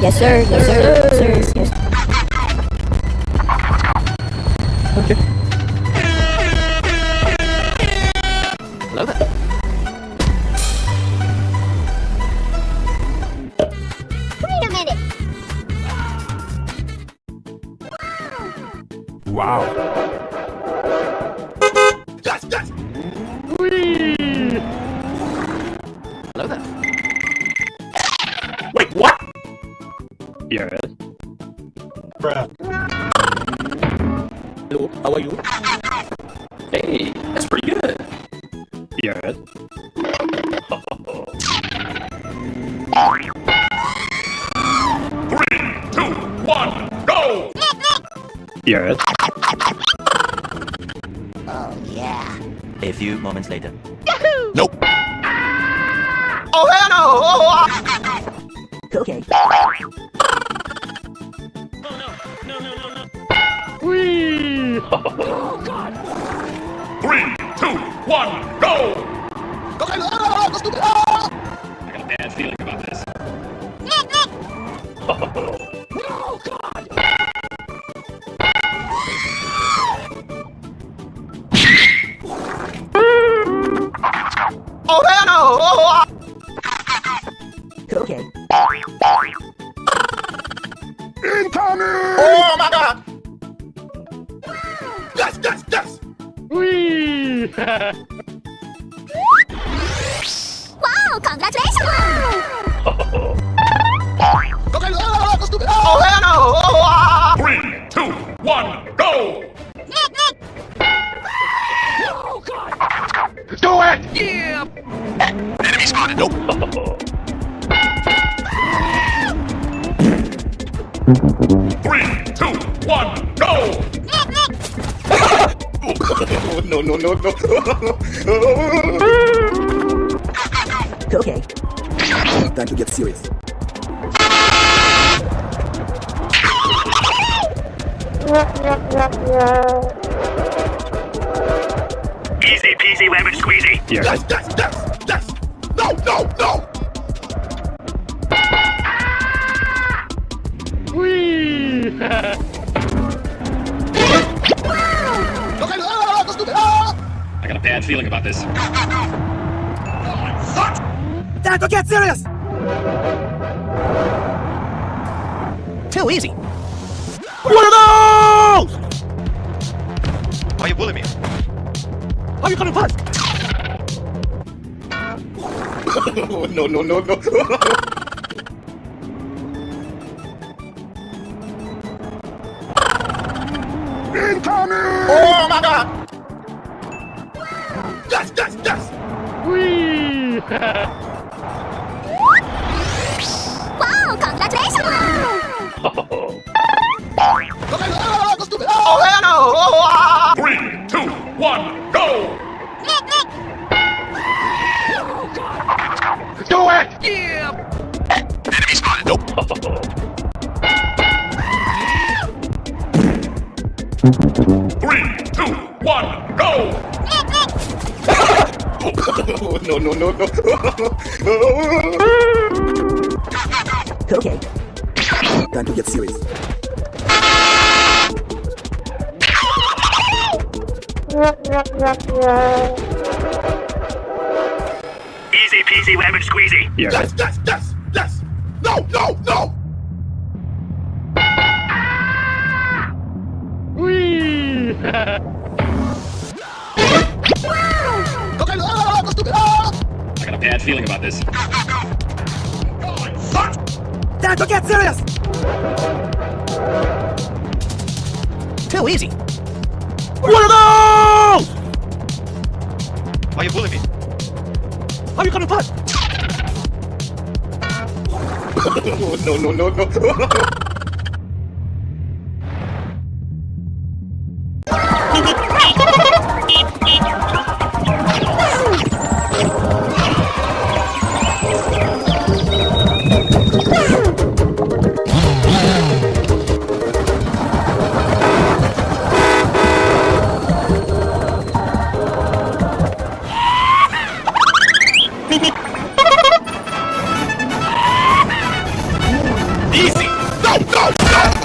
Yes, sir. Yes, sir. Yes, sir. Yes. Okay. Hello there. Wait a minute. Wow. Yes, yes. Hello there. Wait, what? Yes. Bruh. Hello, how are you? Hey, that's pretty good. Yes. Three, two, one, go! Yes. Oh, yeah. A few moments later. Nope. Oh, hell no! Okay. Whee! Three, two, one, go! I got a bad feeling about this. Oh, God! Oh, hell no! Okay. Incoming! Oh, my God! Yes, yes, yes! Whee! Wow, congratulations! Oh, hell no! 3, 2, 1, go! Oh, God! Do it! Yeah! Enemy spotted. Nope. 3, 2, 1, go! No, no, no, no. Okay. Time to get serious. Easy peasy lemon squeezy. Yeah. Yes, yes, yes, yes! No, no, no! Whee! I got a bad feeling about this. Time to get serious. Too easy. What are those? Why you bullying me? Are you coming first? No, no, no, no. Incoming! Oh, my God! Yes, yes, yes! Whee! Wow, congratulations! Oh, hell no! 3, 2, 1, go! Do it! Yeah! Enemy spotted. Nope. 3, 2, 1, go! No, no, no, no. Okay. Time to get serious. Easy peasy lemon squeezy. Yeah. Yes, yes, yes, yes! No, no, no! Whee! I got a bad feeling about this. Time to get serious. Too easy. What are those? Why you bullying me? Are you coming first? No, no, no, no. Easy no, no, no.